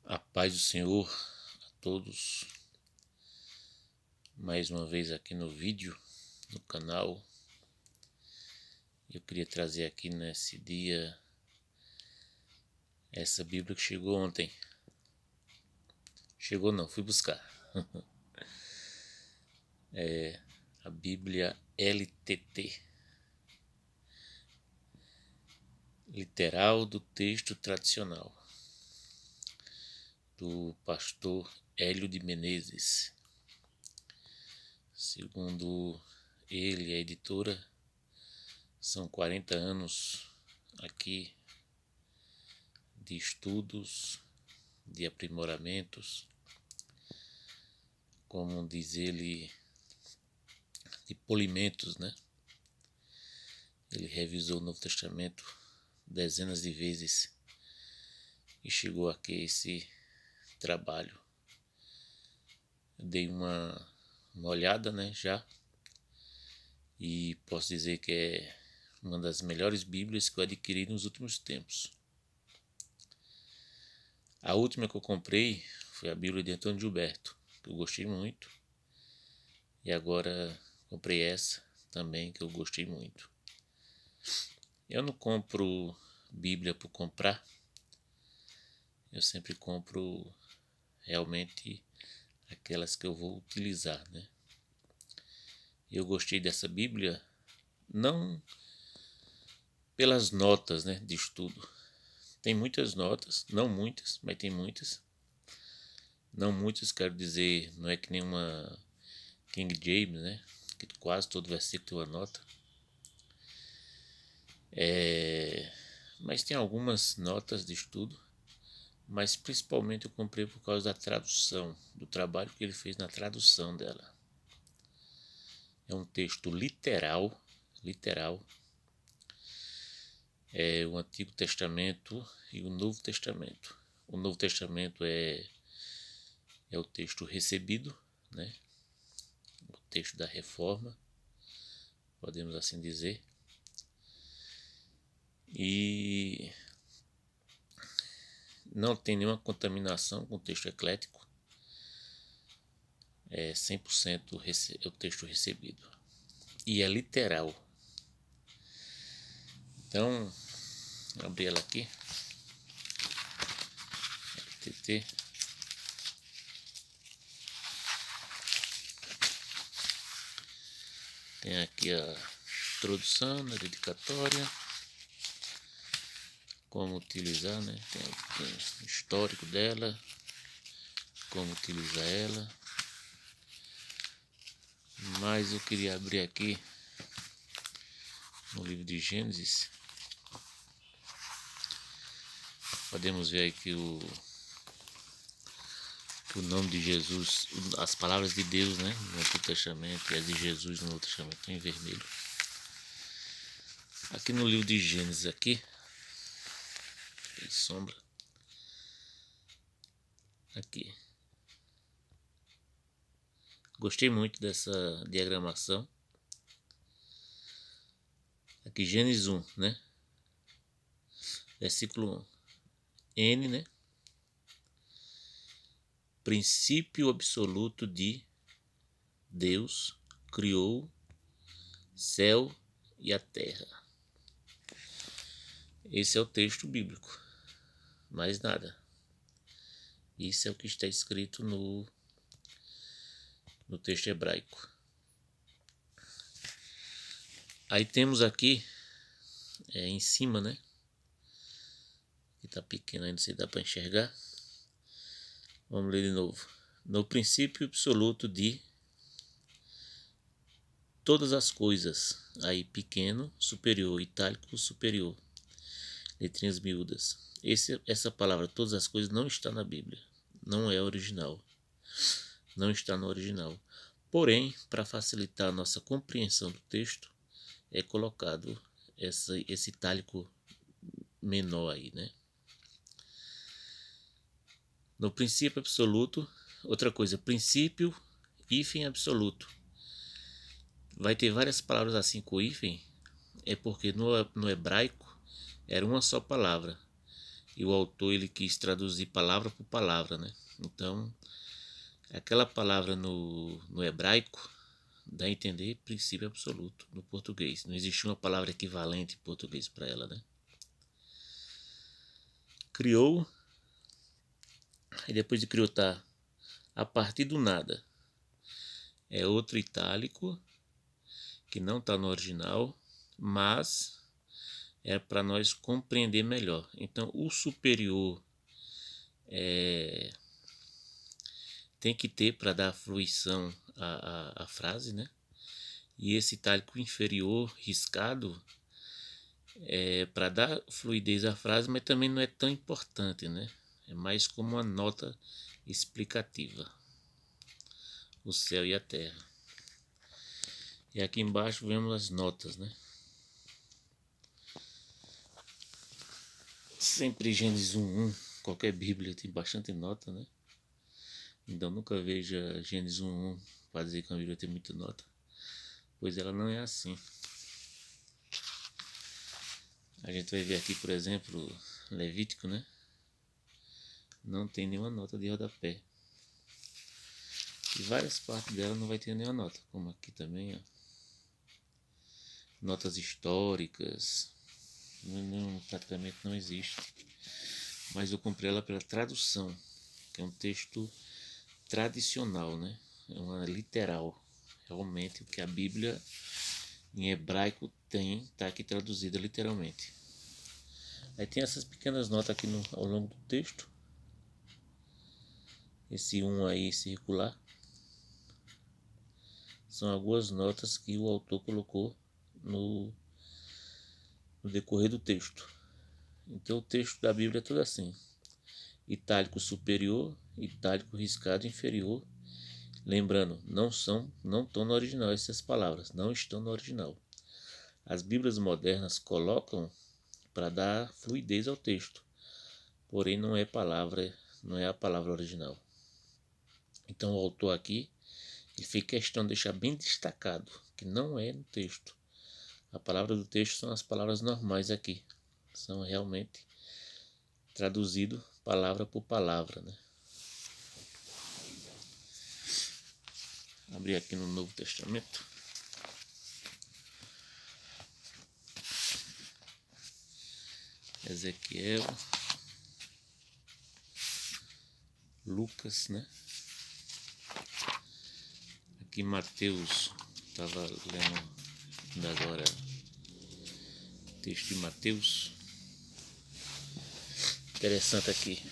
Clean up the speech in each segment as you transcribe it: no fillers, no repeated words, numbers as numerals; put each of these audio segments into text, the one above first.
A paz do Senhor a todos, mais uma vez aqui no vídeo, no canal. Eu queria trazer aqui nesse dia essa Bíblia que chegou ontem. Chegou não, fui buscar. É a Bíblia LTT, Literal do Texto Tradicional, do pastor Hélio de Menezes. Segundo ele, a editora, são 40 anos aqui de estudos, de aprimoramentos, como diz ele, de polimentos, né? Ele revisou o Novo Testamento dezenas de vezes e chegou aqui a esse trabalho. Eu dei uma olhada, né, já, e posso dizer que é uma das melhores Bíblias que eu adquiri nos últimos tempos. A última que eu comprei foi a Bíblia de Antônio Gilberto, que eu gostei muito, e agora comprei essa também, que eu gostei muito. Eu não compro Bíblia por comprar, eu sempre compro realmente aquelas que eu vou utilizar, né? Eu gostei dessa Bíblia não pelas notas, né, de estudo. Tem muitas notas, não muitas, mas tem muitas. Não muitas, quero dizer, não é que nem uma King James, né, que quase todo versículo tem uma nota. Mas tem algumas notas de estudo, mas principalmente eu comprei por causa da tradução, do trabalho que ele fez na tradução dela. É um texto literal, é o Antigo Testamento e o Novo Testamento. O Novo Testamento é o texto recebido, né? O texto da Reforma, podemos assim dizer. E não tem nenhuma contaminação com o texto eclético. É 100% o texto recebido. E é literal. Então, vou abrir ela aqui. LTT. Tem aqui a introdução, a dedicatória, como utilizar, né? Tem o histórico dela, como utilizar ela. Mas eu queria abrir aqui no livro de Gênesis. Podemos ver aqui o nome de Jesus, as palavras de Deus, né, no Antigo Testamento, e as de Jesus no Novo Testamento em vermelho. Aqui no livro de Gênesis aqui, tem sombra. Aqui. Gostei muito dessa diagramação. Aqui Gênesis 1, né? Versículo 1. N, né? Princípio absoluto de Deus criou céu e a terra. Esse é o texto bíblico. Mais nada. Isso é o que está escrito no texto hebraico. Aí temos aqui em cima, né? Que tá pequeno aí, não sei se dá para enxergar. Vamos ler de novo. No princípio absoluto de todas as coisas. Aí pequeno, superior, itálico, superior. Letrinhas miúdas. Essa palavra, todas as coisas, não está na Bíblia. Não é original. Não está no original. Porém, para facilitar a nossa compreensão do texto, é colocado esse itálico menor aí, né? No princípio absoluto, outra coisa, princípio, hífen absoluto. Vai ter várias palavras assim com hífen, é porque no hebraico era uma só palavra. e o autor ele quis traduzir palavra por palavra, né? Então, aquela palavra no hebraico dá a entender princípio absoluto no português. Não existe uma palavra equivalente em português para ela, né? Criou, e depois de criou tá a partir do nada. É outro itálico que não está no original, mas é para nós compreender melhor. Então, o superior tem que ter para dar fruição à frase, né? E esse itálico inferior riscado é para dar fluidez à frase, mas também não é tão importante, né? É mais como uma nota explicativa. O céu e a terra. E aqui embaixo vemos as notas, né? Sempre Gênesis 1:1, qualquer Bíblia tem bastante nota, né? Então nunca veja Gênesis 1:1 para dizer que a Bíblia tem muita nota, pois ela não é assim. A gente vai ver aqui, por exemplo, Levítico, né? Não tem nenhuma nota de rodapé. E várias partes dela não vai ter nenhuma nota, como aqui também, ó. Notas históricas, praticamente não existe. Mas eu comprei ela pela tradução, que é um texto tradicional, né? É uma literal. Realmente o que a Bíblia em hebraico tem, está aqui traduzida literalmente. Aí tem essas pequenas notas aqui ao longo do texto. Esse 1 aí circular. São algumas notas que o autor colocou no decorrer do texto. Então o texto da Bíblia é todo assim: itálico superior, itálico riscado inferior. Lembrando, não estão no original essas palavras, não estão no original. As Bíblias modernas colocam para dar fluidez ao texto, porém não é a palavra original. Então o autor aqui ele fez questão de deixar bem destacado que não é no texto. A palavra do texto são as palavras normais aqui, são realmente traduzido palavra por palavra, né? Abrir aqui no Novo Testamento. Ezequiel, Lucas, né? Aqui Mateus, estava lendo agora o texto de Mateus. Interessante aqui.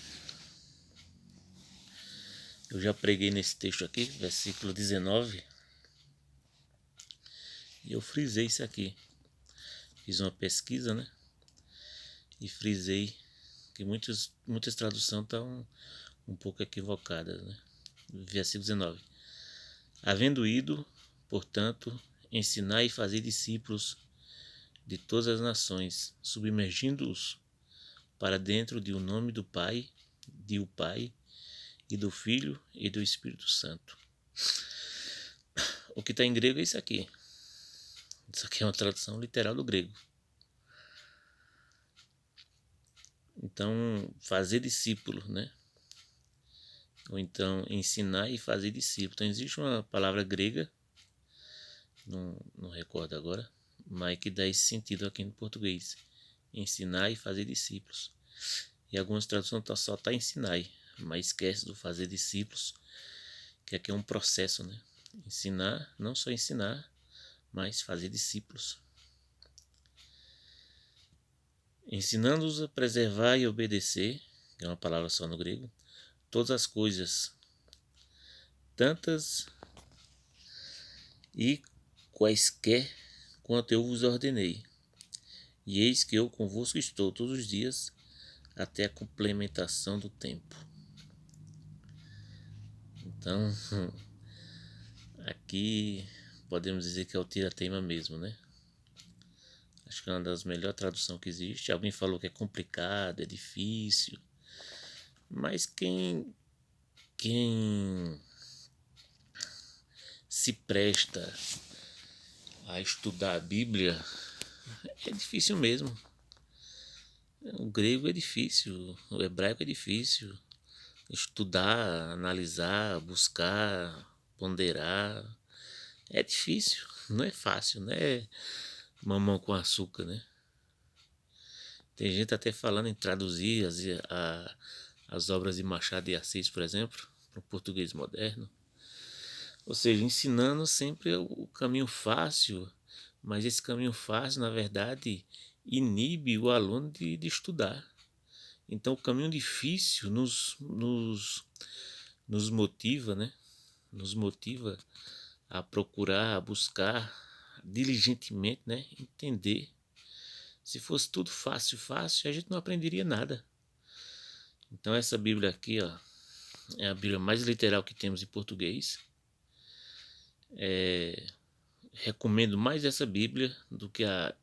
Eu já preguei nesse texto aqui, versículo 19. E eu frisei isso aqui. Fiz uma pesquisa, né? E frisei que muitas traduções estão um pouco equivocadas, né? Versículo 19. Havendo ido, portanto, ensinar e fazer discípulos de todas as nações, submergindo-os para dentro de o nome do Pai, o Pai, e do Filho e do Espírito Santo. O que está em grego é isso aqui. Isso aqui é uma tradução literal do grego. Então, fazer discípulo, né? Ou então, ensinar e fazer discípulo. Então, existe uma palavra grega, não recordo agora, mas que dá esse sentido aqui no português. Ensinar e fazer discípulos. E algumas traduções só está ensinar, mas esquece do fazer discípulos, que aqui é um processo, né? Ensinar, não só ensinar, mas fazer discípulos. Ensinando-os a preservar e obedecer, que é uma palavra só no grego, todas as coisas, tantas e quaisquer quanto eu vos ordenei. E eis que eu convosco estou todos os dias até a complementação do tempo. Então, aqui podemos dizer que é o tira-teima mesmo, né? Acho que é uma das melhores traduções que existe. Alguém falou que é complicado, é difícil. Mas quem se presta a estudar a Bíblia é difícil mesmo. O grego é difícil, o hebraico é difícil. Estudar, analisar, buscar, ponderar. É difícil, não é fácil, não é mamão com açúcar, né? Tem gente até falando em traduzir as obras de Machado de Assis, por exemplo, para o português moderno. Ou seja, ensinando sempre o caminho fácil, mas esse caminho fácil, na verdade, inibe o aluno de estudar. Então, o caminho difícil nos motiva, né? Nos motiva a procurar, a buscar diligentemente, né? Entender. Se fosse tudo fácil, fácil, a gente não aprenderia nada. Então, essa Bíblia aqui, ó, é a Bíblia mais literal que temos em português. Recomendo mais essa Bíblia do que a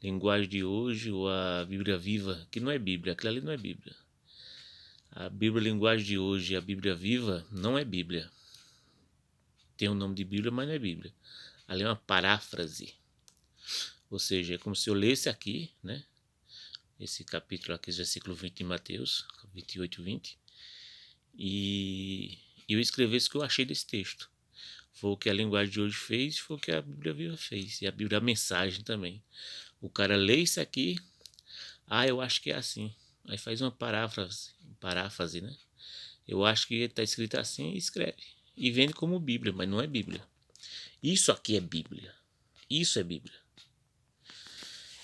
linguagem de hoje ou a Bíblia Viva, que não é Bíblia, aquilo ali não é Bíblia. A Bíblia linguagem de hoje e a Bíblia Viva não é Bíblia. Tem o nome de Bíblia, mas não é Bíblia. Ali é uma paráfrase. Ou seja, é como se eu lesse aqui, né? Esse capítulo aqui, esse versículo 20 de Mateus, 28 e 20, e eu escrevesse o que eu achei desse texto. Foi o que a linguagem de hoje fez, foi o que a Bíblia Viva fez. E a Bíblia, a mensagem também. O cara lê isso aqui, eu acho que é assim. Aí faz uma paráfrase, né? Eu acho que está escrito assim e escreve. E vende como Bíblia, mas não é Bíblia. Isso aqui é Bíblia. Isso é Bíblia.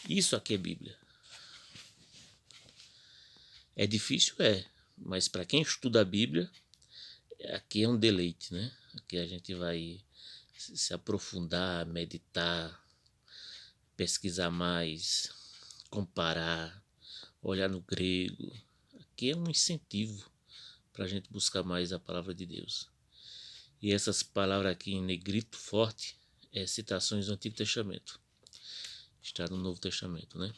Isso aqui é Bíblia. É difícil, mas para quem estuda a Bíblia, aqui é um deleite, né? Aqui a gente vai se aprofundar, meditar, pesquisar mais, comparar, olhar no grego. Aqui é um incentivo para a gente buscar mais a palavra de Deus. E essas palavras aqui em negrito forte é citações do Antigo Testamento. Está no Novo Testamento, né?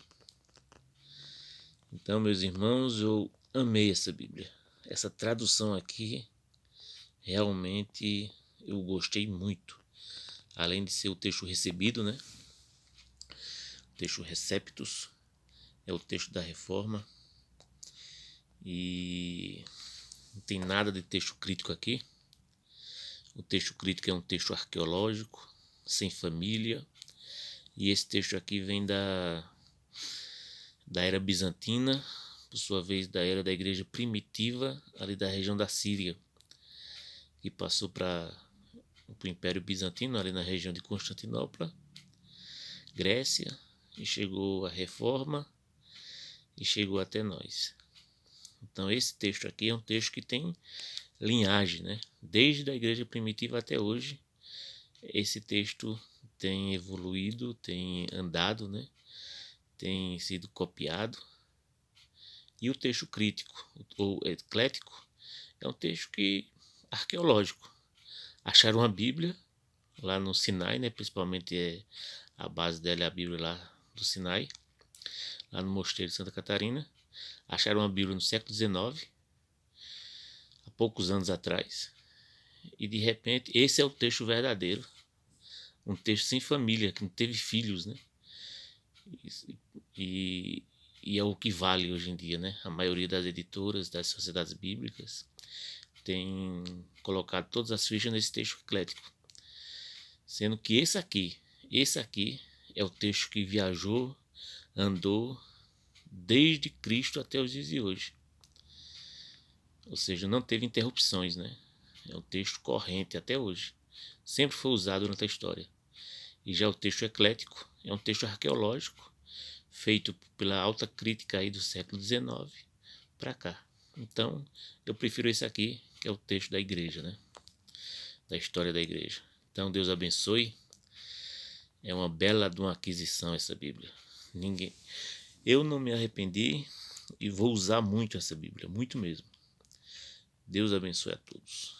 Então, meus irmãos, eu amei essa Bíblia. Essa tradução aqui, realmente, eu gostei muito. Além de ser o texto recebido, né? O texto Receptus, é o texto da Reforma. E não tem nada de texto crítico aqui. O texto crítico é um texto arqueológico, sem família. E esse texto aqui vem da era bizantina, por sua vez da era da igreja primitiva, ali da região da Síria, que passou para o Império Bizantino, ali na região de Constantinopla, Grécia, e chegou a Reforma e chegou até nós. Então esse texto aqui é um texto que tem linhagem, né? Desde a igreja primitiva até hoje, esse texto tem evoluído, tem andado, né? Tem sido copiado. E o texto crítico, ou eclético, é um texto arqueológico. Acharam uma Bíblia lá no Sinai, né? Principalmente a base dela é a Bíblia lá do Sinai, lá no Mosteiro de Santa Catarina. Acharam uma Bíblia no século XIX, há poucos anos atrás. E de repente, esse é o texto verdadeiro. Um texto sem família, que não teve filhos, né? E é o que vale hoje em dia, né? A maioria das editoras, das sociedades bíblicas, tem colocado todas as fichas nesse texto eclético. Sendo que esse aqui é o texto que viajou, andou desde Cristo até os dias de hoje. Ou seja, não teve interrupções, né? É um texto corrente até hoje. Sempre foi usado durante a história. E já o texto eclético é um texto arqueológico, feito pela alta crítica aí do século XIX para cá. Então, eu prefiro esse aqui, que é o texto da igreja, né? Da história da igreja. Então, Deus abençoe. É uma bela de uma aquisição essa Bíblia. Eu não me arrependi e vou usar muito essa Bíblia, muito mesmo. Deus abençoe a todos.